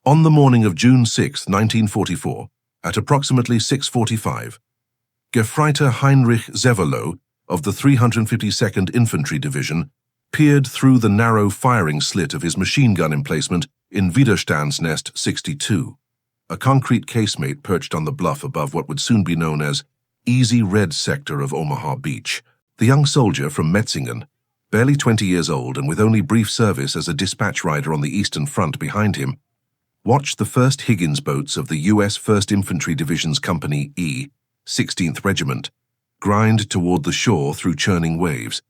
On the morning of June 6, 1944, at approximately 6:45, Gefreiter Heinrich Severloh of the 352nd Infantry Division peered through the narrow firing slit of his machine gun emplacement in Widerstandsnest 62, a concrete casemate perched on the bluff above what would soon be known as Easy Red sector of Omaha Beach. The young soldier from Metzingen, barely 20 years old and with only brief service as a dispatch rider on the Eastern Front behind him, watched the first Higgins boats of the U.S. 1st Infantry Division's Company E, 16th Regiment, grind toward the shore through churning waves,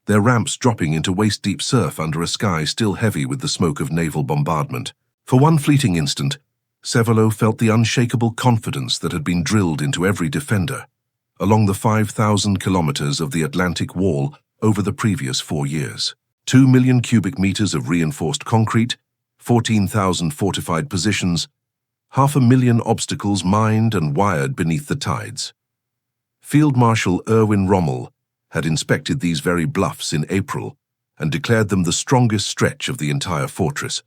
their ramps dropping into waist-deep surf under a sky still heavy with the smoke of naval bombardment. For one fleeting instant, Severloh felt the unshakable confidence that had been drilled into every defender along the 5,000 kilometers of the Atlantic Wall over the previous 4 years. 2 million cubic meters of reinforced concrete, 14,000 fortified positions, 500,000 obstacles mined and wired beneath the tides. Field Marshal Erwin Rommel had inspected these very bluffs in April and declared them the strongest stretch of the entire fortress,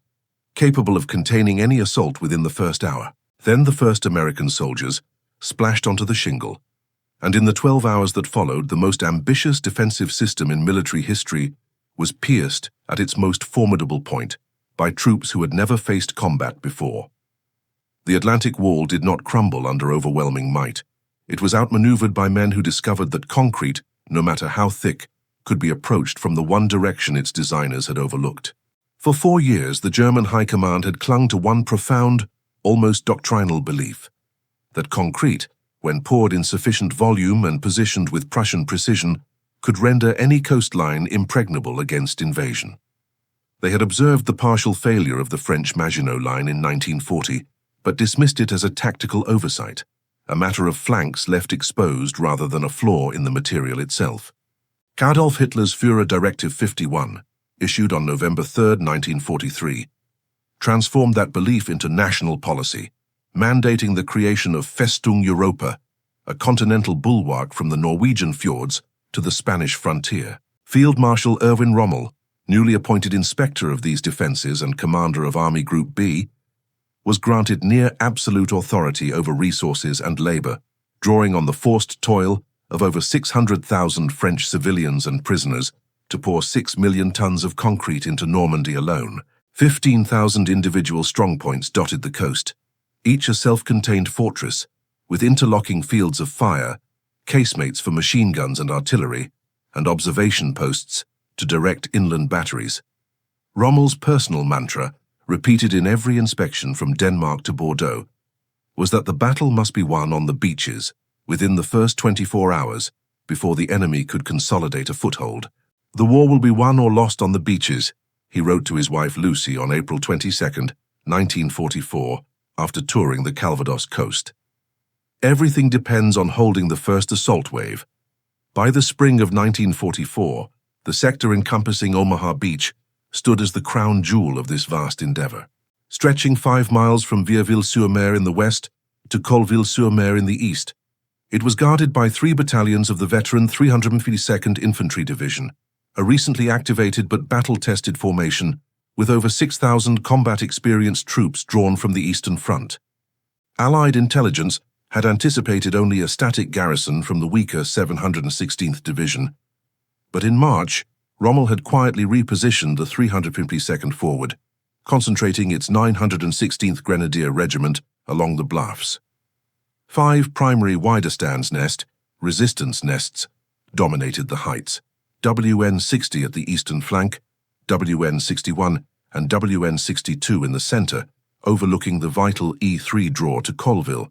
capable of containing any assault within the first hour. Then the first American soldiers splashed onto the shingle, and in the 12 hours that followed, the most ambitious defensive system in military history was pierced at its most formidable point by troops who had never faced combat before. The Atlantic Wall did not crumble under overwhelming might. It was outmaneuvered by men who discovered that concrete, no matter how thick, could be approached from the one direction its designers had overlooked. For 4 years, the German High Command had clung to one profound, almost doctrinal belief, that concrete, when poured in sufficient volume and positioned with Prussian precision, could render any coastline impregnable against invasion. They had observed the partial failure of the French Maginot Line in 1940, but dismissed it as a tactical oversight, a matter of flanks left exposed rather than a flaw in the material itself. Adolf Hitler's Führer Directive 51, issued on November 3, 1943, transformed that belief into national policy, mandating the creation of Festung Europa, a continental bulwark from the Norwegian fjords to the Spanish frontier. Field Marshal Erwin Rommel, newly appointed inspector of these defenses and commander of Army Group B, was granted near absolute authority over resources and labor, drawing on the forced toil of over 600,000 French civilians and prisoners to pour 6 million tons of concrete into Normandy alone. 15,000 individual strongpoints dotted the coast, each a self-contained fortress, with interlocking fields of fire, casemates for machine guns and artillery, and observation posts to direct inland batteries. Rommel's personal mantra, repeated in every inspection from Denmark to Bordeaux, was that the battle must be won on the beaches within the first 24 hours before the enemy could consolidate a foothold. "The war will be won or lost on the beaches," he wrote to his wife Lucy on April 22, 1944, after touring the Calvados coast. "Everything depends on holding the first assault wave." By the spring of 1944, the sector encompassing Omaha Beach stood as the crown jewel of this vast endeavor. Stretching 5 miles from Vierville-sur-Mer in the west to Colville-sur-Mer in the east, it was guarded by 3 battalions of the veteran 352nd Infantry Division, a recently activated but battle-tested formation with over 6,000 combat-experienced troops drawn from the Eastern Front. Allied intelligence had anticipated only a static garrison from the weaker 716th Division, but in March, Rommel had quietly repositioned the 352nd forward, concentrating its 916th Grenadier Regiment along the bluffs. 5 primary Widerstandsnest, resistance nests, dominated the heights. WN-60 at the eastern flank, WN-61 and WN-62 in the center, overlooking the vital E3 draw to Colville,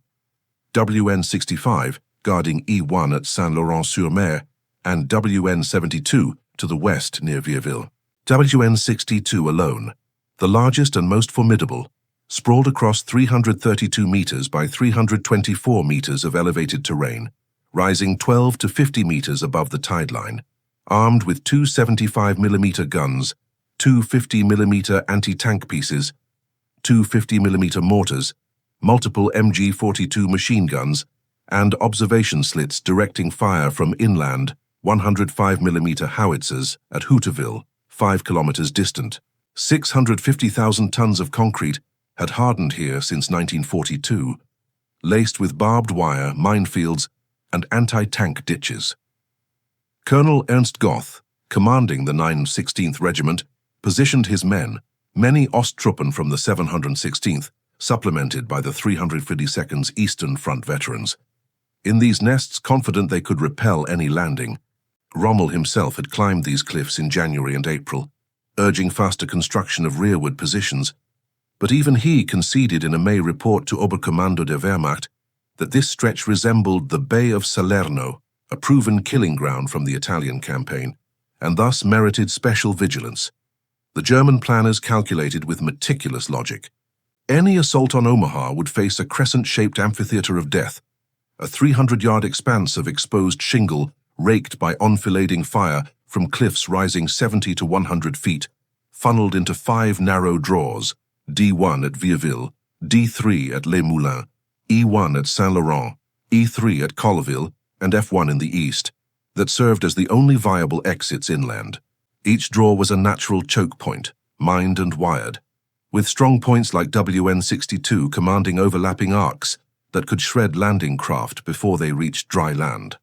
WN-65 guarding E1 at Saint-Laurent-sur-Mer, and WN-72 to the west near Vierville. WN-62 alone, the largest and most formidable, sprawled across 332 meters by 324 meters of elevated terrain, rising 12 to 50 meters above the tide line, armed with 2 75mm guns, 2 50mm anti-tank pieces, 2 50mm mortars, multiple MG-42 machine guns, and observation slits directing fire from inland 105mm howitzers at Houterville, 5 kilometers distant. 650,000 tons of concrete had hardened here since 1942, laced with barbed wire, minefields, and anti-tank ditches. Colonel Ernst Goth, commanding the 916th Regiment, positioned his men, many Osttruppen from the 716th, supplemented by the 352nd's Eastern Front veterans. In these nests, confident they could repel any landing, Rommel himself had climbed these cliffs in January and April, urging faster construction of rearward positions, but even he conceded in a May report to Oberkommando der Wehrmacht that this stretch resembled the Bay of Salerno, a proven killing ground from the Italian campaign, and thus merited special vigilance. The German planners calculated with meticulous logic. Any assault on Omaha would face a crescent-shaped amphitheater of death, a 300-yard expanse of exposed shingle raked by enfilading fire from cliffs rising 70 to 100 feet, funneled into 5 narrow draws, D1 at Vieuville, D3 at Les Moulins, E1 at Saint-Laurent, E3 at Colleville, and F1 in the east, that served as the only viable exits inland. Each draw was a natural choke point, mined and wired, with strong points like WN-62 commanding overlapping arcs that could shred landing craft before they reached dry land.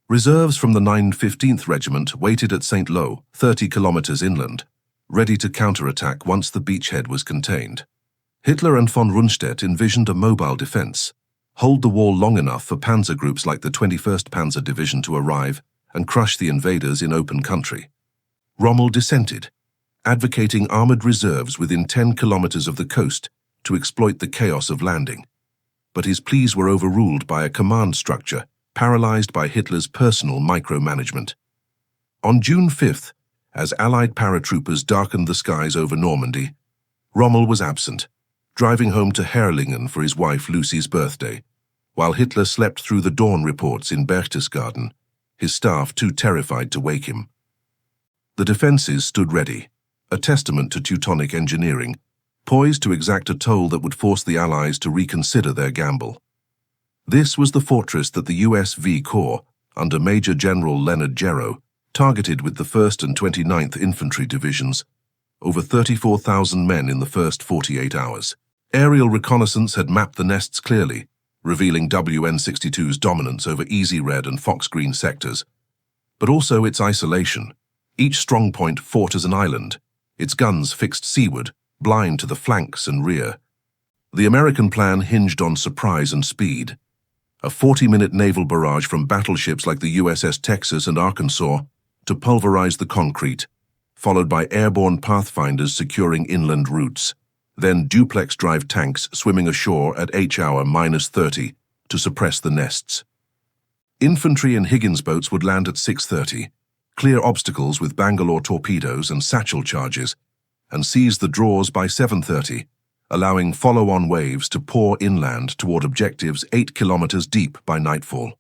Reserves from the 915th Regiment waited at St. Lo, 30 kilometers inland, ready to counterattack once the beachhead was contained. Hitler and von Rundstedt envisioned a mobile defense, hold the wall long enough for panzer groups like the 21st Panzer Division to arrive and crush the invaders in open country. Rommel dissented, advocating armored reserves within 10 kilometers of the coast to exploit the chaos of landing. But his pleas were overruled by a command structure paralyzed by Hitler's personal micromanagement. On June 5th, as Allied paratroopers darkened the skies over Normandy, Rommel was absent, driving home to Herrlingen for his wife Lucy's birthday, while Hitler slept through the dawn reports in Berchtesgaden, his staff too terrified to wake him. The defenses stood ready, a testament to Teutonic engineering, poised to exact a toll that would force the Allies to reconsider their gamble. This was the fortress that the US V Corps, under Major General Leonard Gero, targeted with the 1st and 29th Infantry Divisions, over 34,000 men in the first 48 hours. Aerial reconnaissance had mapped the nests clearly, revealing WN-62's dominance over Easy Red and Fox Green sectors, but also its isolation. Each strongpoint fought as an island, its guns fixed seaward, blind to the flanks and rear. The American plan hinged on surprise and speed. A 40-minute naval barrage from battleships like the USS Texas and Arkansas to pulverize the concrete, followed by airborne pathfinders securing inland routes, then duplex-drive tanks swimming ashore at H-hour -30 to suppress the nests. Infantry and Higgins boats would land at 6:30, clear obstacles with Bangalore torpedoes and satchel charges, and seize the draws by 7:30, allowing follow-on waves to pour inland toward objectives 8 kilometers deep by nightfall.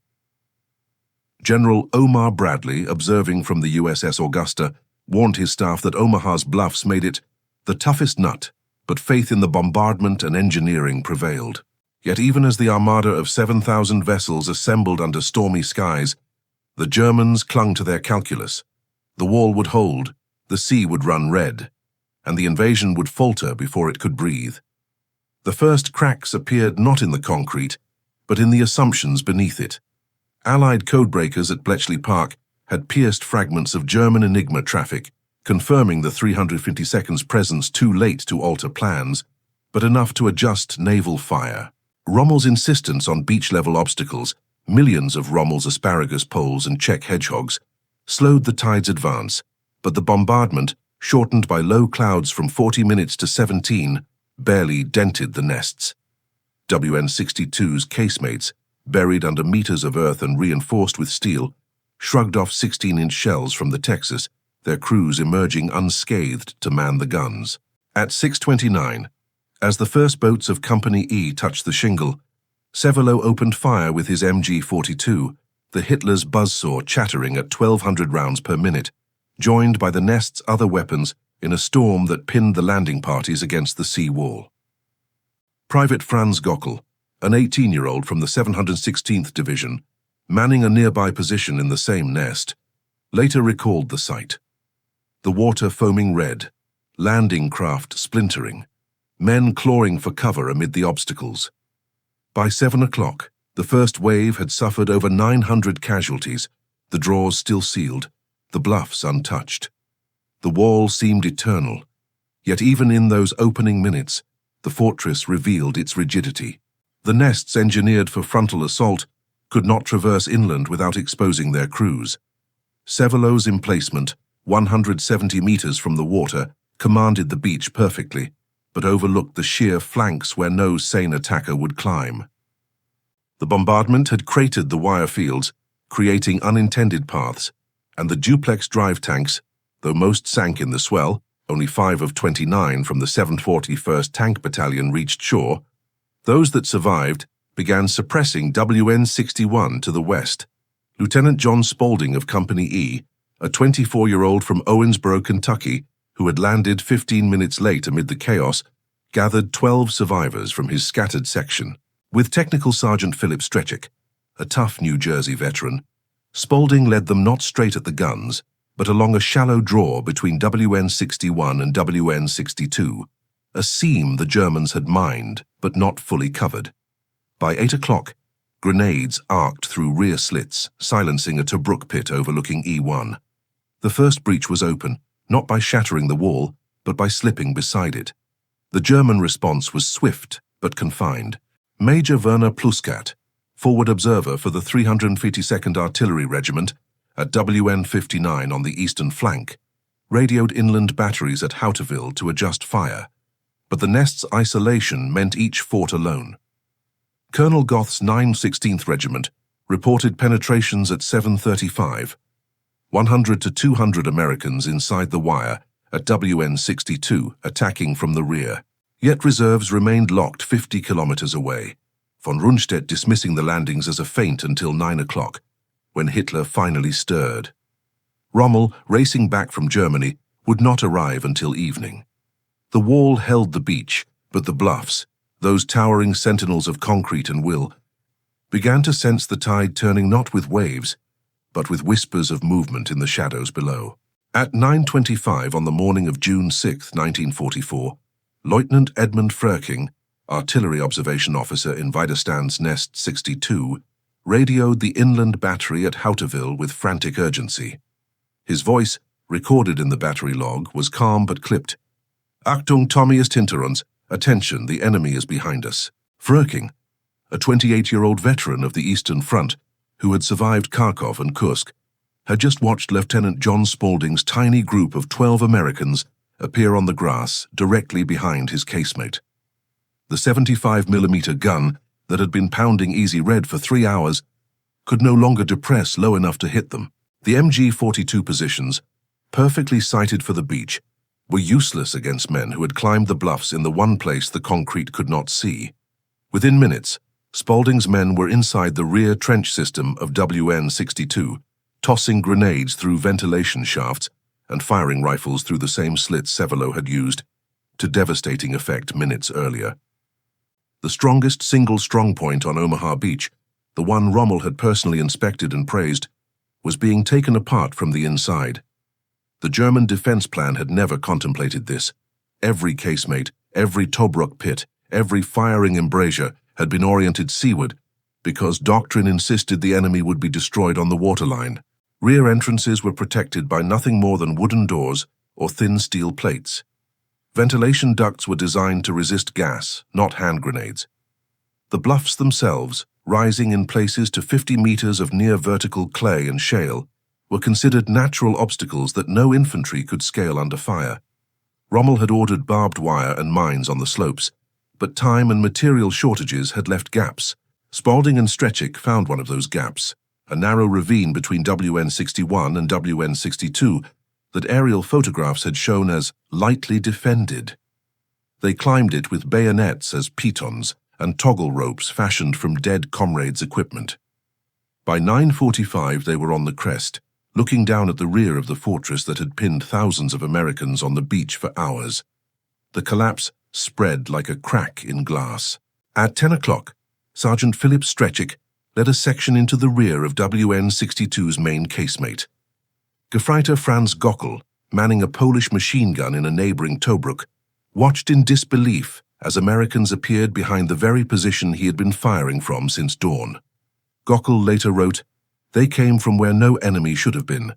General Omar Bradley, observing from the USS Augusta, warned his staff that Omaha's bluffs made it the toughest nut, but faith in the bombardment and engineering prevailed. Yet even as the armada of 7,000 vessels assembled under stormy skies, the Germans clung to their calculus. The wall would hold, the sea would run red, and the invasion would falter before it could breathe. The first cracks appeared not in the concrete, but in the assumptions beneath it. Allied codebreakers at Bletchley Park had pierced fragments of German Enigma traffic, confirming the 352nd's presence too late to alter plans, but enough to adjust naval fire. Rommel's insistence on beach-level obstacles, millions of Rommel's asparagus poles and Czech hedgehogs, slowed the tide's advance, but the bombardment, shortened by low clouds from 40 minutes to 17, barely dented the nests. WN-62's casemates, buried under meters of earth and reinforced with steel, shrugged off 16-inch shells from the Texas, their crews emerging unscathed to man the guns. At 6:29, as the first boats of Company E touched the shingle, Sevelo opened fire with his MG-42, the Hitler's buzzsaw chattering at 1,200 rounds per minute, joined by the nest's other weapons in a storm that pinned the landing parties against the sea wall. Private Franz Gockel, an 18-year-old from the 716th Division, manning a nearby position in the same nest, later recalled the sight. The water foaming red, landing craft splintering, men clawing for cover amid the obstacles. By 7 o'clock, the first wave had suffered over 900 casualties, the draws still sealed, the bluffs untouched. The wall seemed eternal, yet even in those opening minutes, the fortress revealed its rigidity. The nests engineered for frontal assault could not traverse inland without exposing their crews. Sevelo's emplacement, 170 meters from the water, commanded the beach perfectly, but overlooked the sheer flanks where no sane attacker would climb. The bombardment had cratered the wire fields, creating unintended paths, and the duplex drive tanks, though most sank in the swell, only 5 of 29 from the 741st Tank Battalion reached shore, those that survived began suppressing WN-61 to the west. Lieutenant John Spaulding of Company E, a 24-year-old from Owensboro, Kentucky, who had landed 15 minutes late amid the chaos, gathered 12 survivors from his scattered section. With Technical Sergeant Philip Strechik, a tough New Jersey veteran, Spaulding led them not straight at the guns, but along a shallow draw between WN-61 and WN-62, a seam the Germans had mined but not fully covered. By 8 o'clock, grenades arced through rear slits, silencing a Tobruk pit overlooking E1. The first breach was open, not by shattering the wall, but by slipping beside it. The German response was swift but confined. Major Werner Pluskat, forward observer for the 352nd Artillery Regiment at WN-59 on the eastern flank, radioed inland batteries at Houterville to adjust fire, but the nest's isolation meant each fought alone. Colonel Goth's 916th Regiment reported penetrations at 7:35, 100 to 200 Americans inside the wire at WN-62 attacking from the rear. Yet reserves remained locked 50 kilometers away, von Rundstedt dismissing the landings as a feint until 9 o'clock, when Hitler finally stirred. Rommel, racing back from Germany, would not arrive until evening. The wall held the beach, but the bluffs, those towering sentinels of concrete and will, began to sense the tide turning not with waves, but with whispers of movement in the shadows below. At 9:25 on the morning of June 6, 1944, Lieutenant Edmund Frerking, artillery observation officer in Widerstands Nest 62, radioed the inland battery at Houterville with frantic urgency. His voice, recorded in the battery log, was calm but clipped. "Achtung, Tommy ist hinter uns. Attention, the enemy is behind us." Frerking, a 28-year-old veteran of the Eastern Front who had survived Kharkov and Kursk, had just watched Lieutenant John Spaulding's tiny group of 12 Americans appear on the grass directly behind his casemate. The 75mm gun that had been pounding Easy Red for 3 hours could no longer depress low enough to hit them. The MG-42 positions, perfectly sighted for the beach, were useless against men who had climbed the bluffs in the one place the concrete could not see. Within minutes, Spaulding's men were inside the rear trench system of WN-62, tossing grenades through ventilation shafts and firing rifles through the same slits Sevelo had used, to devastating effect minutes earlier. The strongest single strongpoint on Omaha Beach, the one Rommel had personally inspected and praised, was being taken apart from the inside. The German defense plan had never contemplated this. Every casemate, every Tobruk pit, every firing embrasure had been oriented seaward because doctrine insisted the enemy would be destroyed on the waterline. Rear entrances were protected by nothing more than wooden doors or thin steel plates. Ventilation ducts were designed to resist gas, not hand grenades. The bluffs themselves, rising in places to 50 meters of near-vertical clay and shale, were considered natural obstacles that no infantry could scale under fire. Rommel had ordered barbed wire and mines on the slopes, but time and material shortages had left gaps. Spaulding and Strechik found one of those gaps, a narrow ravine between WN-61 and WN-62 that aerial photographs had shown as lightly defended. They climbed it with bayonets as pitons and toggle ropes fashioned from dead comrades' equipment. By 9:45 they were on the crest, looking down at the rear of the fortress that had pinned thousands of Americans on the beach for hours. The collapse spread like a crack in glass. At 10 o'clock, Sergeant Philip Strechik led a section into the rear of WN-62's main casemate. Gefreiter Franz Gockel, manning a Polish machine gun in a neighboring Tobruk, watched in disbelief as Americans appeared behind the very position he had been firing from since dawn. Gockel later wrote, "They came from where no enemy should have been."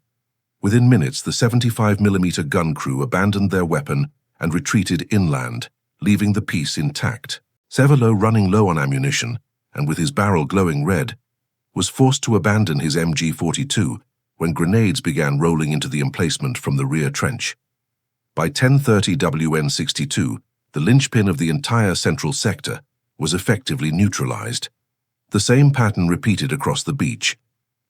Within minutes, the 75mm gun crew abandoned their weapon and retreated inland, leaving the piece intact. Severlo, running low on ammunition and with his barrel glowing red, was forced to abandon his MG-42 when grenades began rolling into the emplacement from the rear trench. By 10:30 WN-62, the linchpin of the entire central sector was effectively neutralized. The same pattern repeated across the beach.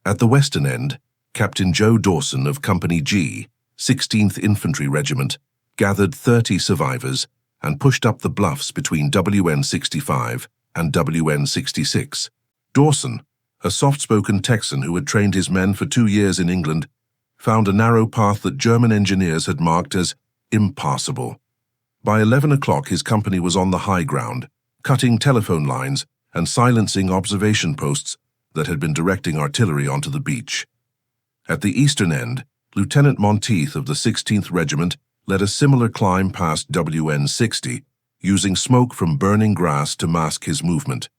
At the western end, Captain Joe Dawson of Company G, 16th Infantry Regiment, gathered 30 survivors and pushed up the bluffs between WN-65 and WN-66. Dawson, a soft-spoken Texan who had trained his men for 2 years in England, found a narrow path that German engineers had marked as impassable. By 11 o'clock, his company was on the high ground, cutting telephone lines and silencing observation posts that had been directing artillery onto the beach. At the eastern end, Lieutenant Monteith of the 16th Regiment led a similar climb past WN-60, using smoke from burning grass to mask his movement.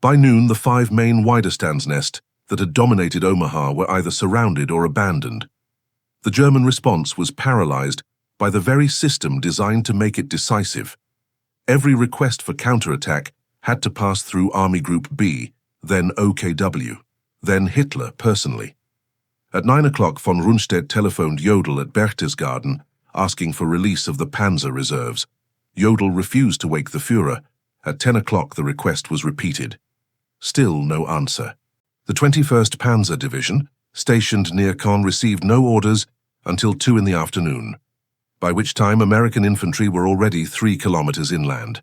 By noon, the 5 main Widerstands nest that had dominated Omaha were either surrounded or abandoned. The German response was paralyzed by the very system designed to make it decisive. Every request for counterattack had to pass through Army Group B, then OKW, then Hitler personally. At 9 o'clock, von Rundstedt telephoned Jodl at Berchtesgaden, asking for release of the Panzer reserves. Jodl refused to wake the Führer. At 10 o'clock, the request was repeated. Still no answer. The 21st Panzer Division, stationed near Caen, received no orders until 2 in the afternoon, by which time American infantry were already 3 kilometers inland.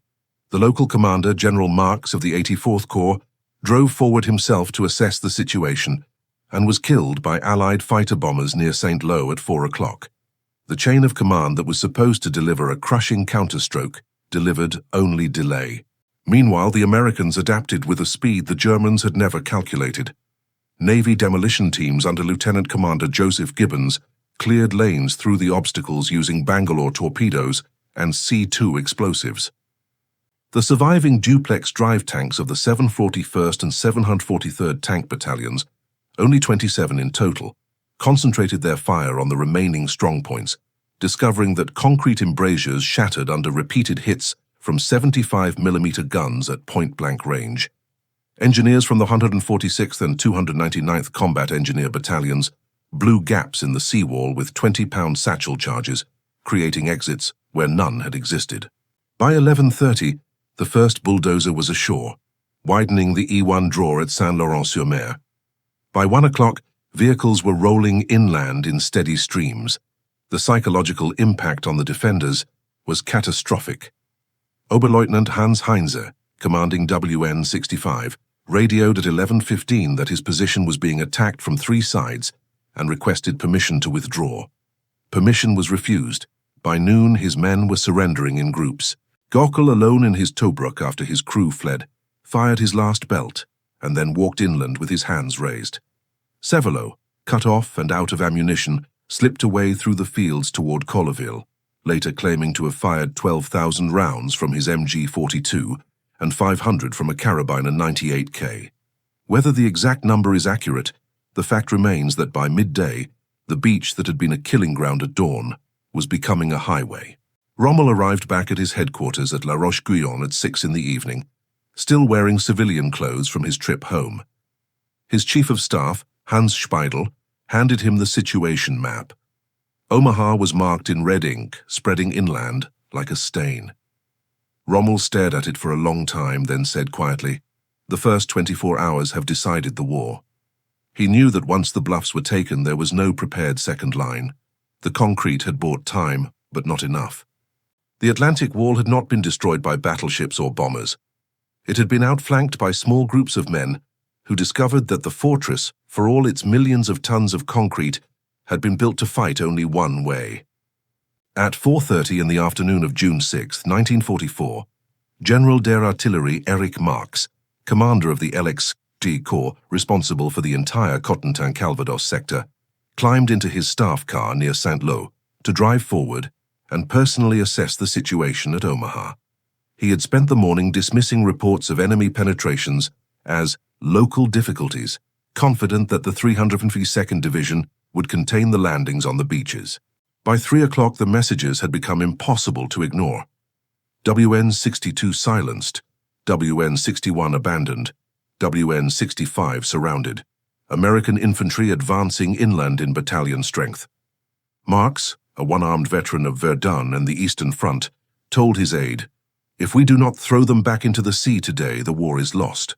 The local commander, General Marks of the 84th Corps, drove forward himself to assess the situation and was killed by Allied fighter bombers near St. Lo at 4 o'clock. The chain of command that was supposed to deliver a crushing counterstroke delivered only delay. Meanwhile, the Americans adapted with a speed the Germans had never calculated. Navy demolition teams under Lieutenant Commander Joseph Gibbons cleared lanes through the obstacles using Bangalore torpedoes and C-2 explosives. The surviving duplex drive tanks of the 741st and 743rd Tank Battalions, only 27 in total, concentrated their fire on the remaining strongpoints, discovering that concrete embrasures shattered under repeated hits from 75mm guns at point-blank range. Engineers from the 146th and 299th Combat Engineer Battalions blew gaps in the seawall with 20-pound satchel charges, creating exits where none had existed. By 11:30, the first bulldozer was ashore, widening the E1 draw at Saint-Laurent-sur-Mer. By 1 o'clock, vehicles were rolling inland in steady streams. The psychological impact on the defenders was catastrophic. Oberleutnant Hans Heinze, commanding WN-65, radioed at 11:15 that his position was being attacked from 3 sides and requested permission to withdraw. Permission was refused. By noon, his men were surrendering in groups. Gockel, alone in his Tobruk after his crew fled, fired his last belt and then walked inland with his hands raised. Severlo, cut off and out of ammunition, slipped away through the fields toward Colleville, later claiming to have fired 12,000 rounds from his MG-42 and 500 from a carabiner 98K. Whether the exact number is accurate, the fact remains that by midday, the beach that had been a killing ground at dawn was becoming a highway. Rommel arrived back at his headquarters at La Roche-Guyon at 6 in the evening, still wearing civilian clothes from his trip home. His chief of staff, Hans Speidel, handed him the situation map. Omaha was marked in red ink, spreading inland like a stain. Rommel stared at it for a long time, then said quietly, "The first 24 hours have decided the war." He knew that once the bluffs were taken, there was no prepared second line. The concrete had bought time, but not enough. The Atlantic Wall had not been destroyed by battleships or bombers. It had been outflanked by small groups of men who discovered that the fortress, for all its millions of tons of concrete, had been built to fight only one way. At 4:30 in the afternoon of June 6, 1944, General der Artillerie Erich Marx, commander of the LXD Corps responsible for the entire Cotentin-Calvados sector, climbed into his staff car near St. Lo to drive forward and personally assess the situation at Omaha. He had spent the morning dismissing reports of enemy penetrations as local difficulties, confident that the 352nd Division would contain the landings on the beaches. By 3 o'clock, the messages had become impossible to ignore. WN-62 silenced, WN-61 abandoned, WN-65 surrounded, American infantry advancing inland in battalion strength. Marks, a one-armed veteran of Verdun and the Eastern Front, told his aide, "If we do not throw them back into the sea today, the war is lost."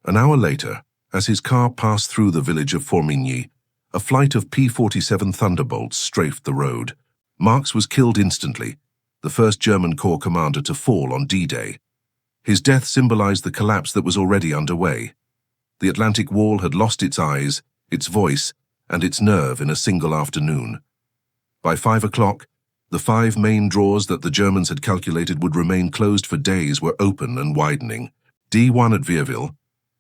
An hour later, as his car passed through the village of Formigny, a flight of P-47 Thunderbolts strafed the road. Marks was killed instantly, the first German Corps commander to fall on D-Day. His death symbolized the collapse that was already underway. The Atlantic Wall had lost its eyes, its voice, and its nerve in a single afternoon. By 5 o'clock, the 5 main draws that the Germans had calculated would remain closed for days were open and widening. D1 at Vierville,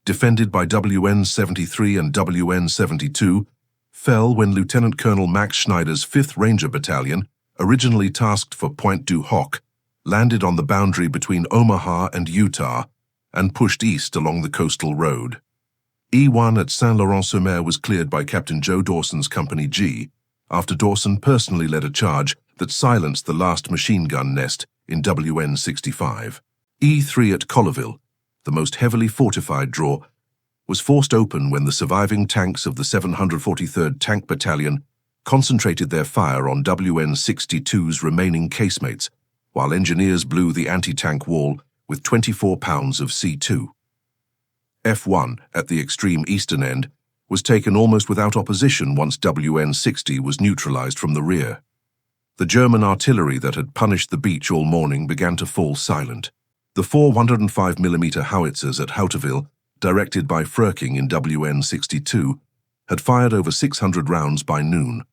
defended by WN-73 and WN-72, fell when Lieutenant Colonel Max Schneider's 5th Ranger Battalion, originally tasked for Pointe du Hoc, landed on the boundary between Omaha and Utah and pushed east along the coastal road. E1 at Saint-Laurent-sur-Mer was cleared by Captain Joe Dawson's Company G, after Dawson personally led a charge that silenced the last machine gun nest in WN-65. E3 at Colleville, the most heavily fortified draw, was forced open when the surviving tanks of the 743rd Tank Battalion concentrated their fire on WN-62's remaining casemates, while engineers blew the anti-tank wall with 24 pounds of C2. F1, at the extreme eastern end, was taken almost without opposition once WN-60 was neutralized from the rear. The German artillery that had punished the beach all morning began to fall silent. The 4 105mm howitzers at Hauteville, directed by Fröking in WN-62, had fired over 600 rounds by noon.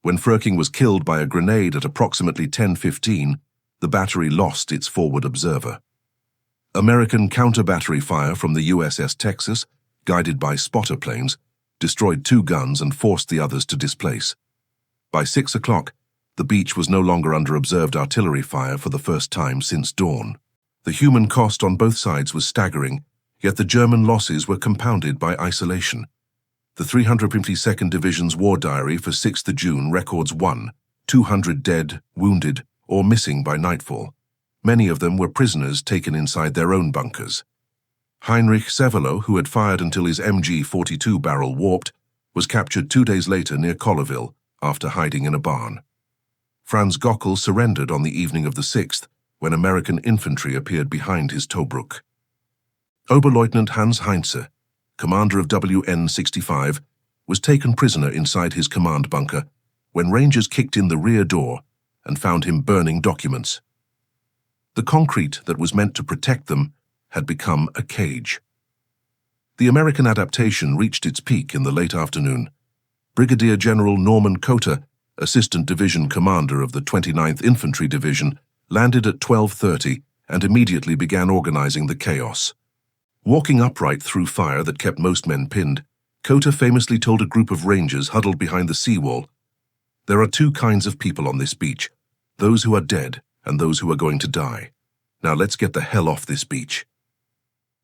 When Fröking was killed by a grenade at approximately 10:15, the battery lost its forward observer. American counter-battery fire from the USS Texas, guided by spotter planes, destroyed 2 guns and forced the others to displace. By 6 o'clock, the beach was no longer under observed artillery fire for the first time since dawn. The human cost on both sides was staggering, yet the German losses were compounded by isolation. The 352nd Division's war diary for 6th June records 200 dead, wounded, or missing by nightfall. Many of them were prisoners taken inside their own bunkers. Heinrich Severloh, who had fired until his MG-42 barrel warped, was captured 2 days later near Colleville after hiding in a barn. Franz Gockel surrendered on the evening of the 6th, when American infantry appeared behind his Tobruk. Oberleutnant Hans Heinze, commander of WN-65, was taken prisoner inside his command bunker when Rangers kicked in the rear door and found him burning documents. The concrete that was meant to protect them had become a cage. The American adaptation reached its peak in the late afternoon. Brigadier General Norman Cotter, Assistant Division Commander of the 29th Infantry Division, landed at 12:30 and immediately began organizing the chaos. Walking upright through fire that kept most men pinned, Cotter famously told a group of Rangers huddled behind the seawall, "There are 2 kinds of people on this beach, those who are dead and those who are going to die. Now let's get the hell off this beach."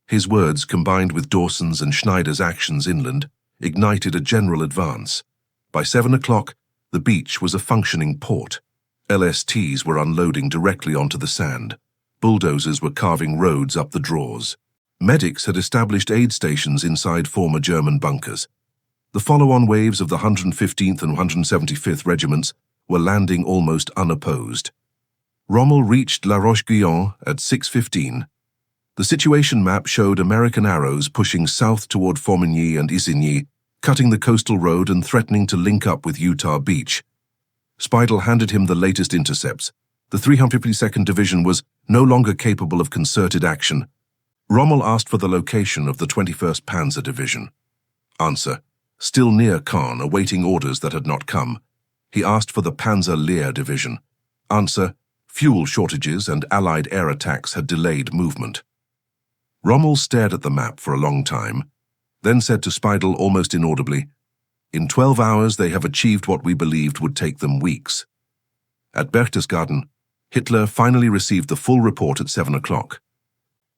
His words, combined with Dawson's and Schneider's actions inland, ignited a general advance. By 7 o'clock, the beach was a functioning port. LSTs were unloading directly onto the sand. Bulldozers were carving roads up the draws. Medics had established aid stations inside former German bunkers. The follow-on waves of the 115th and 175th Regiments were landing almost unopposed. Rommel reached La Roche-Guyon at 6:15. The situation map showed American arrows pushing south toward Formigny and Isigny, cutting the coastal road and threatening to link up with Utah Beach. Speidel handed him the latest intercepts. The 352nd Division was no longer capable of concerted action. Rommel asked for the location of the 21st Panzer Division. Answer: still near Caen, awaiting orders that had not come. He asked for the Panzer Lehr Division. Answer: fuel shortages and Allied air attacks had delayed movement. Rommel stared at the map for a long time, then said to Speidel almost inaudibly, "In 12 hours they have achieved what we believed would take them weeks." At Berchtesgaden, Hitler finally received the full report at 7 o'clock.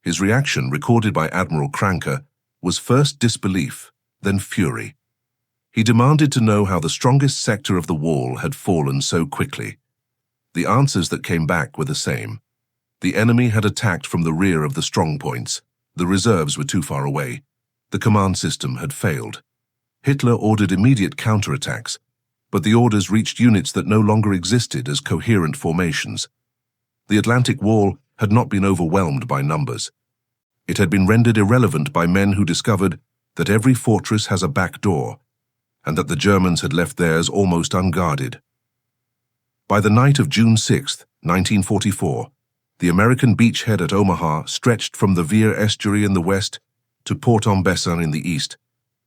His reaction, recorded by Admiral Kranke, was first disbelief, then fury. He demanded to know how the strongest sector of the wall had fallen so quickly. The answers that came back were the same. The enemy had attacked from the rear of the strongpoints. The reserves were too far away. The command system had failed. Hitler ordered immediate counterattacks, but the orders reached units that no longer existed as coherent formations. The Atlantic Wall had not been overwhelmed by numbers. It had been rendered irrelevant by men who discovered that every fortress has a back door, and that the Germans had left theirs almost unguarded. By the night of June 6, 1944, the American beachhead at Omaha stretched from the Vire estuary in the west to Port-en-Bessin in the east,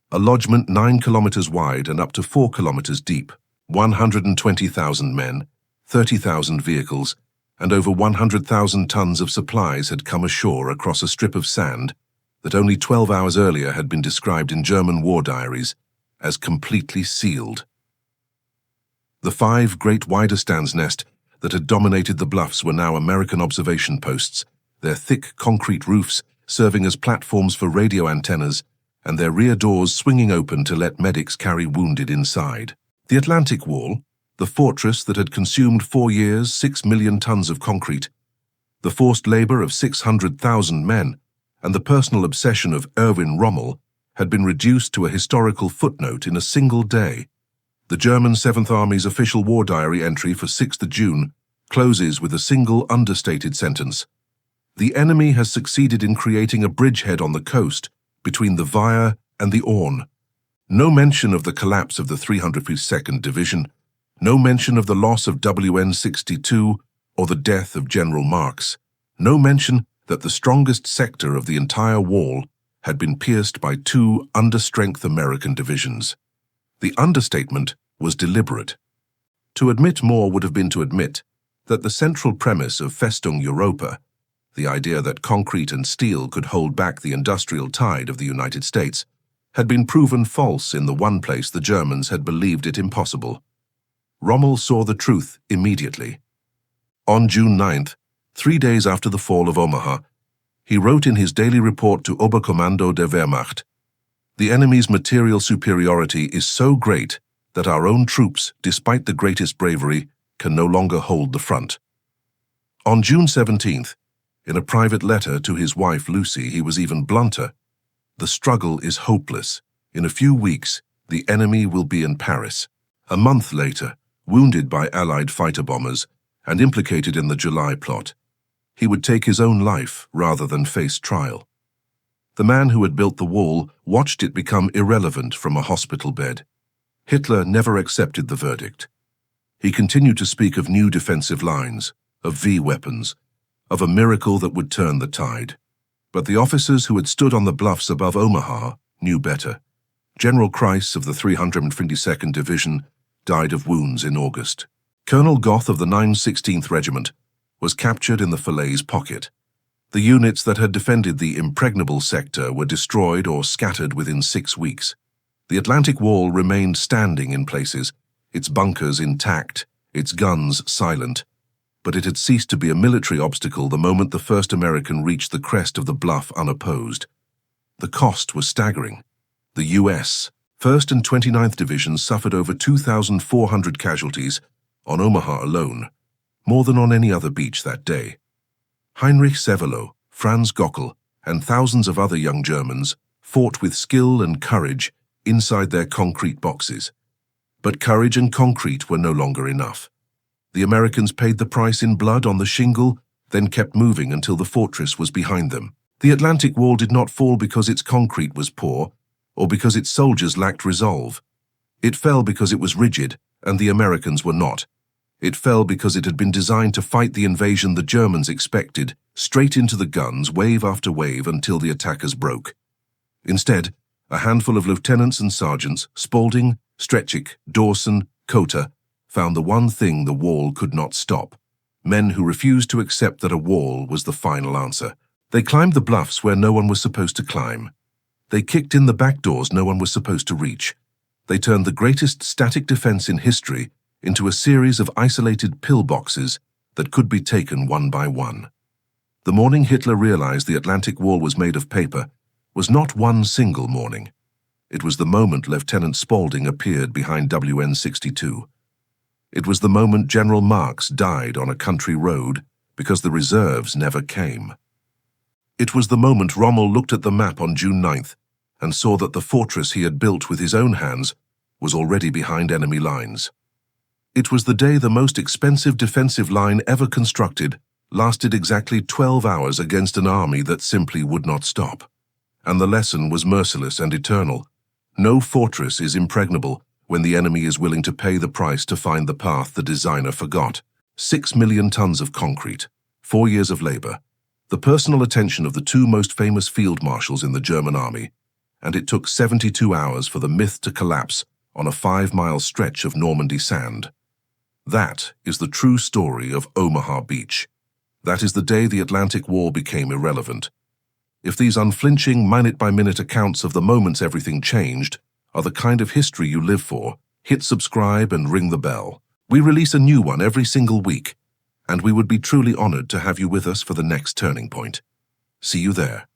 a lodgment 9 kilometers wide and up to 4 kilometers deep. 120,000 men, 30,000 vehicles, and over 100,000 tons of supplies had come ashore across a strip of sand that only 12 hours earlier had been described in German war diaries as completely sealed. The 5 great Widerstands nest that had dominated the bluffs were now American observation posts, their thick concrete roofs serving as platforms for radio antennas and their rear doors swinging open to let medics carry wounded inside. The Atlantic Wall, the fortress that had consumed 4 years 6 million tons of concrete, the forced labor of 600,000 men, and the personal obsession of Erwin Rommel had been reduced to a historical footnote in a single day. The German 7th Army's official war diary entry for 6th June closes with a single understated sentence. The enemy has succeeded in creating a bridgehead on the coast between the Vire and the Orne. No mention of the collapse of the 352nd Division, no mention of the loss of WN 62 or the death of General Marx, no mention that the strongest sector of the entire wall had been pierced by 2 understrength American divisions. The understatement was deliberate. To admit more would have been to admit that the central premise of Festung Europa, the idea that concrete and steel could hold back the industrial tide of the United States, had been proven false in the one place the Germans had believed it impossible. Rommel saw the truth immediately. On June 9th, 3 days after the fall of Omaha, he wrote in his daily report to Oberkommando der Wehrmacht, "The enemy's material superiority is so great that our own troops, despite the greatest bravery, can no longer hold the front." On June 17th, in a private letter to his wife Lucy, he was even blunter. "The struggle is hopeless. In a few weeks, the enemy will be in Paris." A month later, wounded by Allied fighter bombers and implicated in the July plot, he would take his own life rather than face trial. The man who had built the wall watched it become irrelevant from a hospital bed. Hitler never accepted the verdict. He continued to speak of new defensive lines, of V-weapons, of a miracle that would turn the tide. But the officers who had stood on the bluffs above Omaha knew better. General Kreis of the 352nd Division died of wounds in August. Colonel Goth of the 916th Regiment was captured in the Falaise pocket. The units that had defended the impregnable sector were destroyed or scattered within 6 weeks. The Atlantic Wall remained standing in places, its bunkers intact, its guns silent, but it had ceased to be a military obstacle the moment the first American reached the crest of the bluff unopposed. The cost was staggering. The U.S. 1st and 29th Divisions suffered over 2,400 casualties on Omaha alone, more than on any other beach that day. Heinrich Sevelow, Franz Gockel, and thousands of other young Germans fought with skill and courage inside their concrete boxes. But courage and concrete were no longer enough. The Americans paid the price in blood on the shingle, then kept moving until the fortress was behind them. The Atlantic Wall did not fall because its concrete was poor, or because its soldiers lacked resolve. It fell because it was rigid, and the Americans were not. It fell because it had been designed to fight the invasion the Germans expected, straight into the guns, wave after wave, until the attackers broke. Instead, a handful of lieutenants and sergeants, Spaulding, Stretchik, Dawson, Cotter, found the one thing the wall could not stop: men who refused to accept that a wall was the final answer. They climbed the bluffs where no one was supposed to climb. They kicked in the back doors no one was supposed to reach. They turned the greatest static defense in history into a series of isolated pillboxes that could be taken one by one. The morning Hitler realized the Atlantic Wall was made of paper was not one single morning. It was the moment Lieutenant Spaulding appeared behind WN 62. It was the moment General Marx died on a country road because the reserves never came. It was the moment Rommel looked at the map on June 9th and saw that the fortress he had built with his own hands was already behind enemy lines. It was the day the most expensive defensive line ever constructed lasted exactly 12 hours against an army that simply would not stop. And the lesson was merciless and eternal. No fortress is impregnable when the enemy is willing to pay the price to find the path the designer forgot. 6 million tons of concrete, 4 years of labor, the personal attention of the two most famous field marshals in the German army, and it took 72 hours for the myth to collapse on a 5-mile stretch of Normandy sand. That is the true story of Omaha Beach. That is the day the Atlantic Wall became irrelevant. If these unflinching, minute-by-minute accounts of the moments everything changed are the kind of history you live for, hit subscribe and ring the bell. We release a new one every single week, and we would be truly honored to have you with us for the next turning point. See you there.